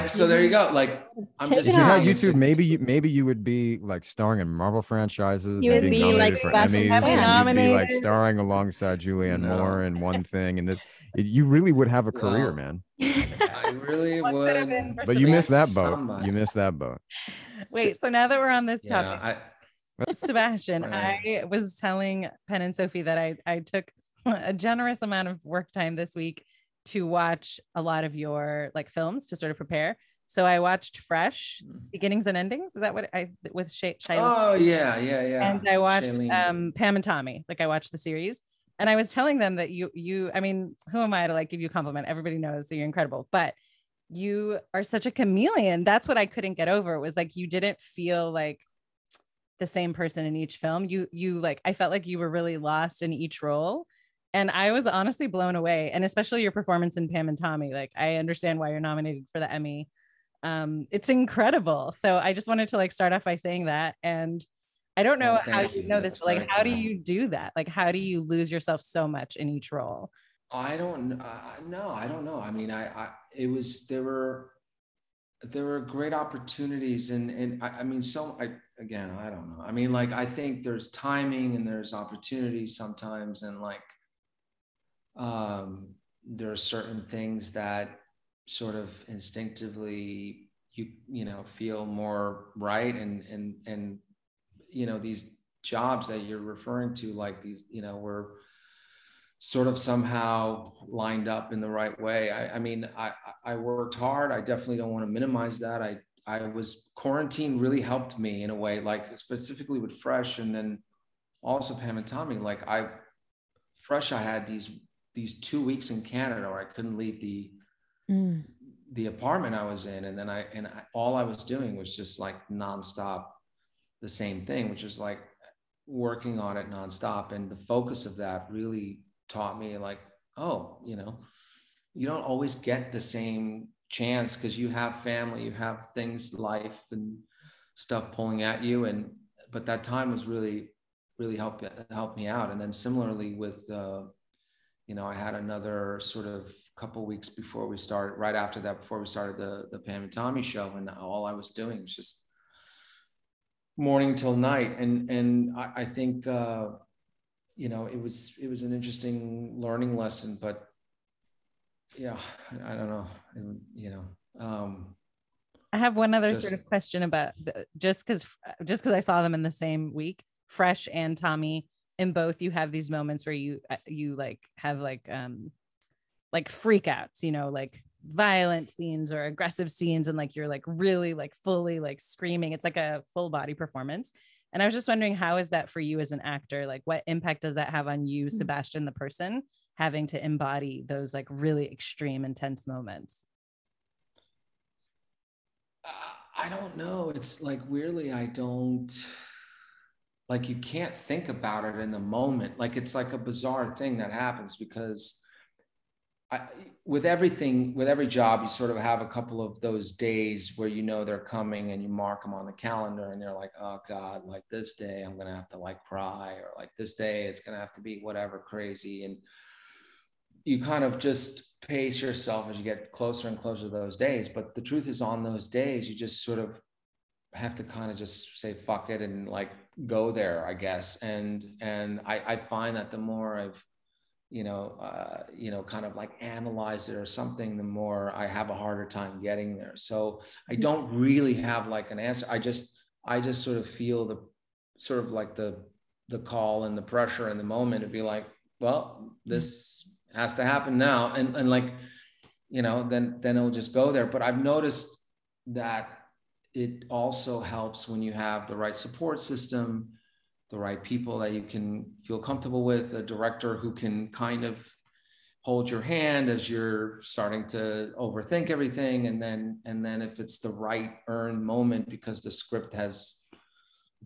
so there you go. Like I'm just saying, YouTube. Maybe you would be like starring in Marvel franchises. You and would being be nominated like for Emmys. And you'd be like nominated. starring alongside Julianne Moore in one thing, and you really would have a career, man. I really would. But you missed that boat. You missed that boat. Wait, so now that we're on this topic, Sebastian, I was telling Penn and Sophie that I took a generous amount of work time this week to watch a lot of your like films to sort of prepare. So I watched Fresh, Beginnings and Endings. Is that what with Shailene? Oh yeah. And I watched Pam and Tommy. Like I watched the series. And I was telling them that you, I mean, who am I to like give you a compliment? Everybody knows that you're incredible, but you are such a chameleon. That's what I couldn't get over. It was like, you didn't feel like the same person in each film. You like, I felt like you were really lost in each role. And I was honestly blown away. And especially your performance in Pam and Tommy. Like, I understand why you're nominated for the Emmy. It's incredible. So I just wanted to like start off by saying that. And I don't know how you know this, but like, how do you do that? Like, how do you lose yourself so much in each role? I don't know. I mean, there were great opportunities and I mean, I don't know. I mean, like, I think there's timing and there's opportunities sometimes. And like, there are certain things that sort of instinctively you know, feel more right. And, you know, these jobs that you're referring to, like these, you know, were sort of somehow lined up in the right way. I mean, I worked hard. I definitely don't want to minimize that. I was quarantine really helped me in a way, like specifically with Fresh, and then also Pam and Tommy. Like Fresh, I had these 2 weeks in Canada where I couldn't leave the apartment I was in, and then all I was doing was just like nonstop the same thing, which was like working on it nonstop. And the focus of that really taught me, like, oh, you know, you don't always get the same chance because you have family, you have things, life and stuff pulling at you. But that time was really helped me out. And then similarly with, you know, I had another sort of couple weeks before we started, right after that, before we started the Pam and Tommy show. And all I was doing was just morning till night. And I think, you know, it was an interesting learning lesson, but yeah, I don't know. And, you know, I have one other sort of question about just because I saw them in the same week, Fresh and Tommy. In both, you have these moments where you like have like freakouts, you know, like violent scenes or aggressive scenes, and like you're like really like fully like screaming. It's like a full body performance. And I was just wondering, how is that for you as an actor? Like, what impact does that have on you, Sebastian, the person, having to embody those like really extreme, intense moments? I don't know. It's like, weirdly, I don't, like, you can't think about it in the moment. Like, it's like a bizarre thing that happens because with every job, you sort of have a couple of those days where, you know, they're coming and you mark them on the calendar and you're like, oh God, like this day I'm going to have to like cry, or like this day it's going to have to be whatever crazy. And you kind of just pace yourself as you get closer and closer to those days. But the truth is, on those days, you just sort of have to kind of just say, fuck it, and like go there, I guess. And I find that the more I've, you know, kind of like analyze it or something, the more I have a harder time getting there. So I don't really have like an answer. I just sort of feel the sort of like the call and the pressure in the moment to be like, well, this has to happen now. And like, you know, then it'll just go there. But I've noticed that it also helps when you have the right support system, the right people that you can feel comfortable with, a director who can kind of hold your hand as you're starting to overthink everything. And then if it's the right earned moment because the script has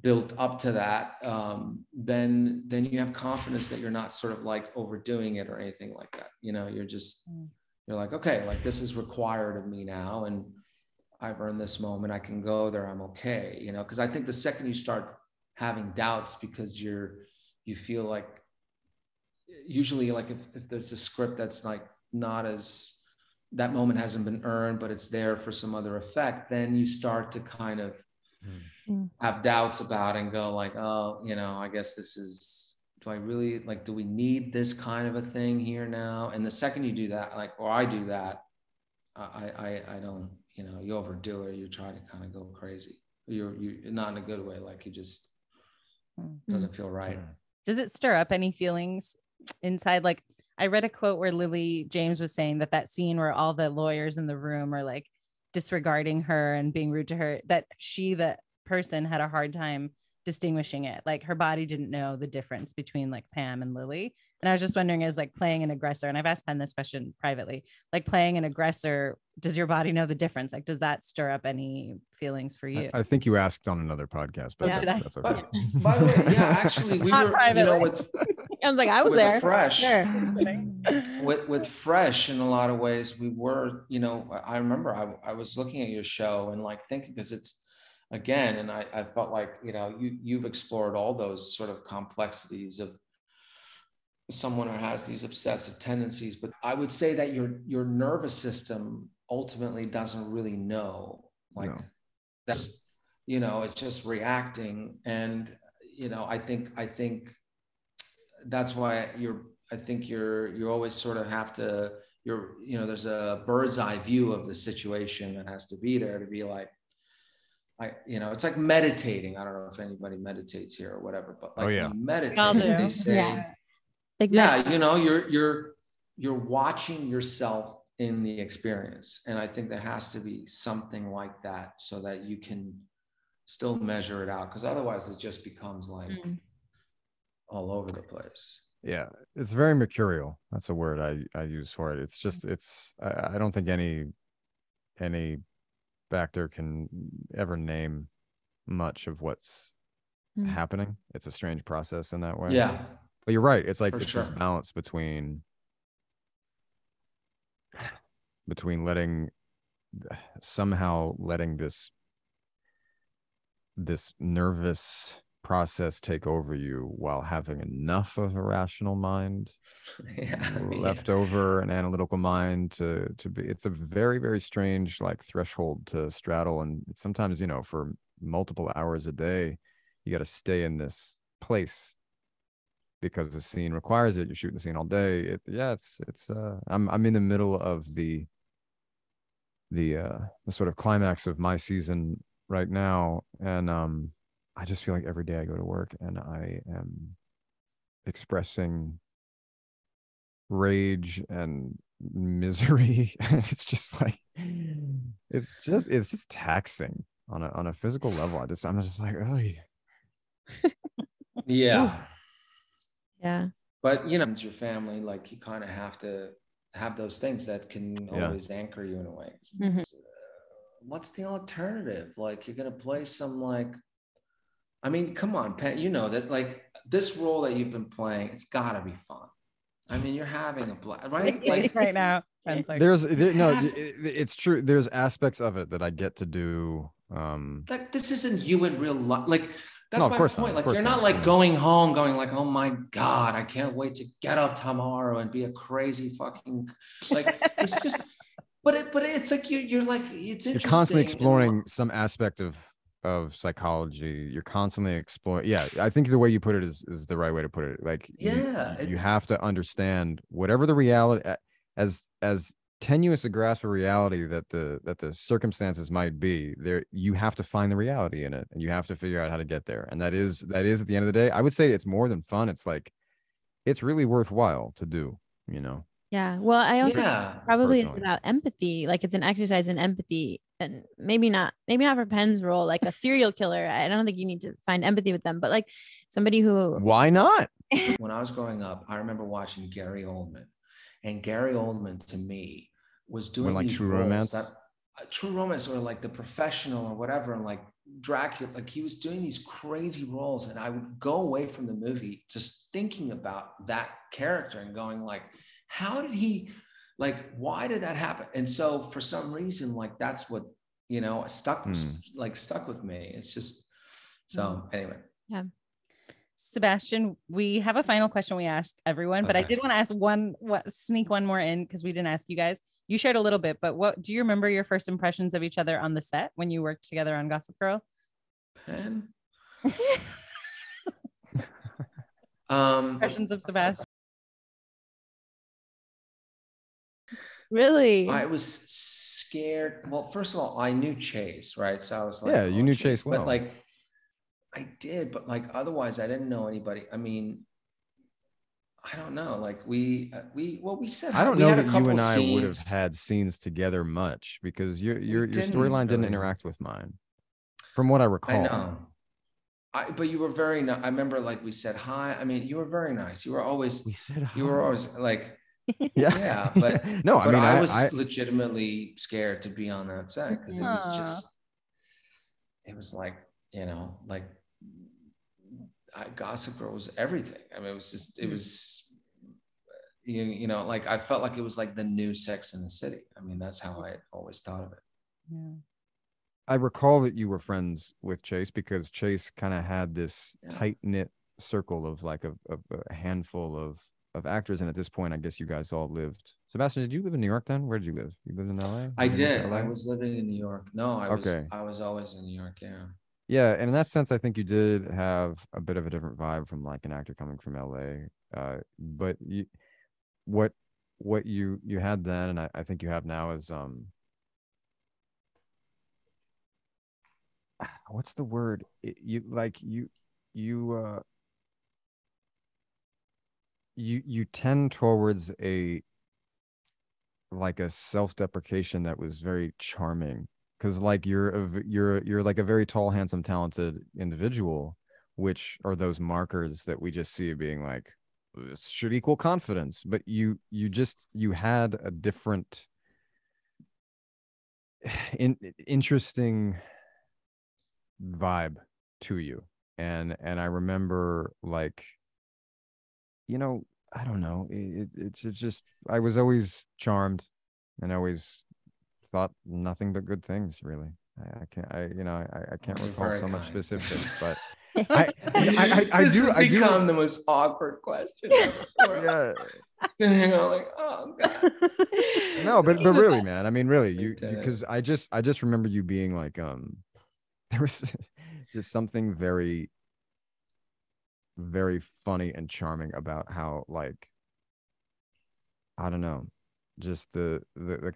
built up to that, then you have confidence that you're not sort of like overdoing it or anything like that. You know, you're like, okay, like this is required of me now, and I've earned this moment. I can go there. I'm okay. You know, because I think the second you start having doubts because you feel like, usually like if there's a script that's like not as, that moment hasn't been earned, but it's there for some other effect, then you start to kind of have doubts about it and go like, oh, you know, I guess this is, do I really like, do we need this kind of a thing here now? And the second you do that, like, or I do that, I don't, you know, you overdo it. You try to kind of go crazy. You're not in a good way. Like, you just, doesn't feel right. Does it stir up any feelings inside? Like, I read a quote where Lily James was saying that scene where all the lawyers in the room are like disregarding her and being rude to her, that the person had a hard time distinguishing it. Like, her body didn't know the difference between like Pam and Lily. And I was just wondering, as like playing an aggressor, and I've asked Pam this question privately, like playing an aggressor, does your body know the difference? Like, does that stir up any feelings for you? I think you asked on another podcast, but that's okay. By the way, yeah, actually, we were, privately. You know, with, I was like, I was there. Fresh, sure. with Fresh, in a lot of ways, we were, you know, I remember I was looking at your show and like thinking, because again. And I felt like, you know, you've explored all those sort of complexities of someone who has these obsessive tendencies. But I would say that your nervous system ultimately doesn't really know, like, no. That's, you know, it's just reacting. And, you know, I think that's why you always sort of have to, you know, there's a bird's eye view of the situation that has to be there to be like, you know, it's like meditating. I don't know if anybody meditates here or whatever, but like, you meditate, they say, you know, you're watching yourself in the experience. And I think there has to be something like that so that you can still measure it out. Because otherwise it just becomes like all over the place. Yeah, it's very mercurial. That's a word I use for it. It's just, I don't think any actor can ever name much of what's happening. It's a strange process in that way. Yeah. But you're right. It's like, it's this balance between somehow letting this nervous process take over you while having enough of a rational mind left over, an analytical mind to be. It's a very, very strange like threshold to straddle. And sometimes, you know, for multiple hours a day, you got to stay in this place because the scene requires it. You're shooting the scene all day. I'm in the middle of the sort of climax of my season right now. And I just feel like every day I go to work and I am expressing rage and misery. It's just like, it's just taxing on a physical level. I'm just like, really? Yeah. Yeah. But, you know, it's your family, like you kind of have to have those things that can always anchor you in a way. What's the alternative? Like, you're going to play some, like, I mean, come on, Pat, you know that, like, this role that you've been playing, it's gotta be fun. I mean, you're having a blast, right? Like right now. It's true. There's aspects of it that I get to do. Like, this isn't you in real life. Like, that's my point. Like, you're not like going home going like, oh my God, I can't wait to get up tomorrow and be a crazy fucking, like, it's just, but it's like, you're like, it's interesting. You're constantly exploring some aspect of psychology. You're constantly exploring. Yeah, I think the way you put it is the right way to put it. Like, you have to understand whatever the reality, as tenuous a grasp of reality that the circumstances might be there, you have to find the reality in it, and you have to figure out how to get there. And that is at the end of the day, I would say it's more than fun. It's like, it's really worthwhile to do, you know? Yeah. Well, I also probably it's about empathy. Like, it's an exercise in empathy, and maybe not for Penn's role, like a serial killer. I don't think you need to find empathy with them, but like somebody who. Why not? When I was growing up, I remember watching Gary Oldman, and Gary Oldman to me was doing like True Romance. True Romance, or like The Professional or whatever, and like Dracula, like he was doing these crazy roles, and I would go away from the movie just thinking about that character and going like, how did he, like, why did that happen? And so for some reason, like, that's what, you know, stuck with me. It's just, so anyway. Yeah. Sebastian, we have a final question we asked everyone, but I did want to ask sneak one more in, because we didn't ask you guys. You shared a little bit, but what do you remember your first impressions of each other on the set when you worked together on Gossip Girl? Penn? Impressions of Sebastian. Really? I was scared. Well, first of all, I knew Chase, right? So I was like, yeah, you knew Chase well. But like, I did, but like, otherwise I didn't know anybody. I mean, I don't know. Like we said, I don't know that you and I would have had scenes together much, because your storyline didn't interact with mine, from what I recall. I know. But you were very. I remember, like, we said hi. I mean, you were very nice. You were always. We said hi. You were always like. Yeah, but no, but I was legitimately scared to be on that set, because it was like, you know, like, Gossip Girl was everything. I mean, it was you know, like, I felt like it was like the new Sex and the City. I mean, that's how I always thought of it. Yeah. I recall that you were friends with Chase because Chase kind of had this tight knit circle of like a handful of actors, and at this point, I guess you guys all lived. Sebastian, did you live in New York then? Where did you live? You lived in LA? I did. I was living in New York. No, I was always in New York. Yeah. Yeah, and in that sense, I think you did have a bit of a different vibe from like an actor coming from LA. But what you had then, and I think you have now is what's the word? You tend towards a self-deprecation that was very charming, because like you're like a very tall, handsome, talented individual, which are those markers that we just see being like, this should equal confidence, but you had a different interesting vibe to you, and I remember like, I don't know, it's just, I was always charmed and always thought nothing but good things, really. I can't recall so much specifics, but I do become the most awkward question ever. Yeah. Like, oh God. No, but really, man, I mean, really, because I just remember you being like, there was just something very, very funny and charming about how, like, I don't know, just the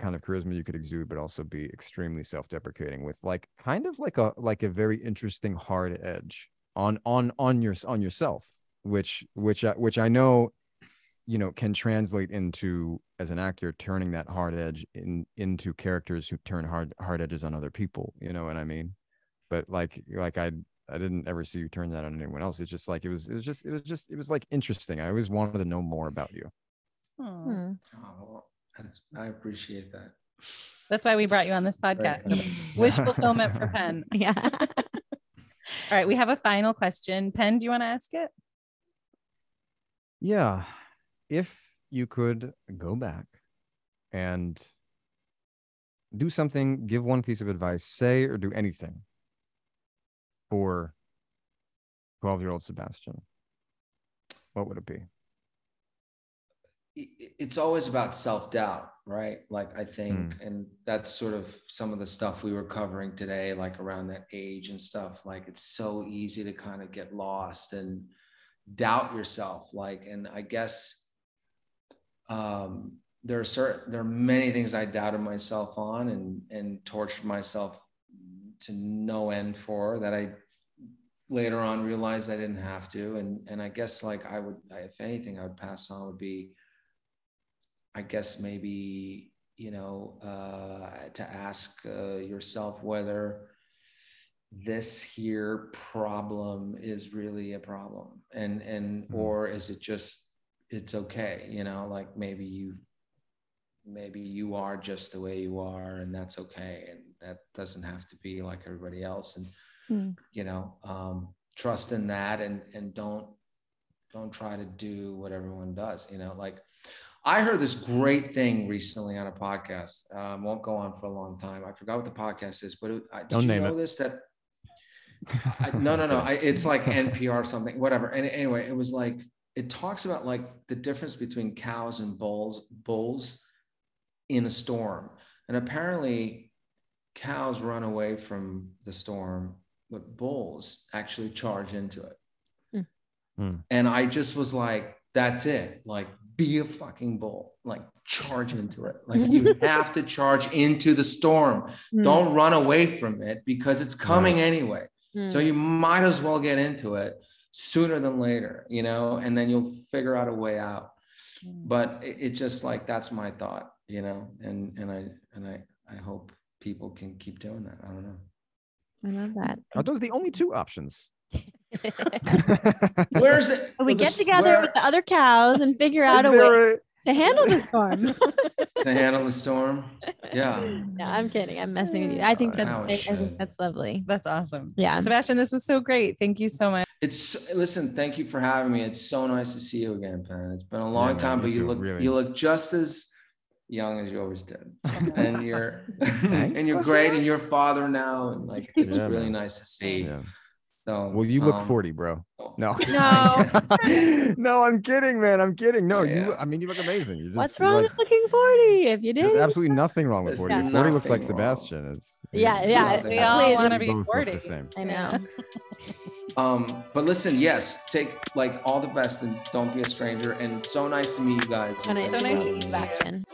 kind of charisma you could exude, but also be extremely self-deprecating with like kind of like a very interesting hard edge on yourself, which I know, can translate into, as an actor, turning that hard edge into characters who turn hard edges on other people. You know what I mean? But like I didn't ever see you turn that on anyone else. It's just like it was like interesting. I always wanted to know more about you. Oh, I appreciate that. That's why we brought you on this podcast. Wish fulfillment for Penn. Yeah. All right, we have a final question. Penn, do you want to ask it? Yeah. If you could go back and do something, give one piece of advice, say or do anything for 12-year-old Sebastian, what would it be? It's always about self-doubt, right? Like, I think, and that's sort of some of the stuff we were covering today, like around that age and stuff. Like, it's so easy to kind of get lost and doubt yourself. Like, and I guess there are many things I doubted myself on and tortured myself to no end for, that I later on realized I didn't have to. And I guess, like, if anything I would pass on would be, I guess maybe, to ask yourself whether this here problem is really a problem, and or is it just, it's okay, like maybe you are just the way you are, and that's okay, and that doesn't have to be like everybody else, and trust in that, and don't try to do what everyone does. Like, I heard this great thing recently on a podcast. Won't go on for a long time. I forgot what the podcast is, but did you know this? That no. It's like NPR or something, whatever. And anyway, it was like, it talks about like the difference between cows and bulls in a storm. And apparently cows run away from the storm, but bulls actually charge into it. And I just was like, that's it. Like, be a fucking bull, like charge into it. Like, you have to charge into the storm. Don't run away from it, because it's coming anyway. So you might as well get into it sooner than later, and then you'll figure out a way out. But it just, like, that's my thought, and I hope people can keep doing that. I don't know. I love that. Are those the only two options? Where's it? We get together with the other cows and figure out a way to handle the storm. To handle the storm. Yeah. No, I'm kidding. I'm messing with you. I think that's lovely. That's awesome. Yeah. Sebastian, this was so great. Thank you so much. Listen, thank you for having me. It's so nice to see you again, Penn. It's been a long time, but you look young as you always did. And you're and you're great, and you're a father now, and like it's really nice to see. Yeah. So, well, you look 40, bro. No, no, I'm kidding, man. I'm kidding. No, you look amazing. You're just, what's wrong with looking 40? If you did, there's absolutely nothing wrong with 40. 40 looks like Sebastian. It's we all want to be 40. The same. I know. But listen, yes, take like all the best and don't be a stranger. And so nice to meet you guys. So nice to meet you, Sebastian.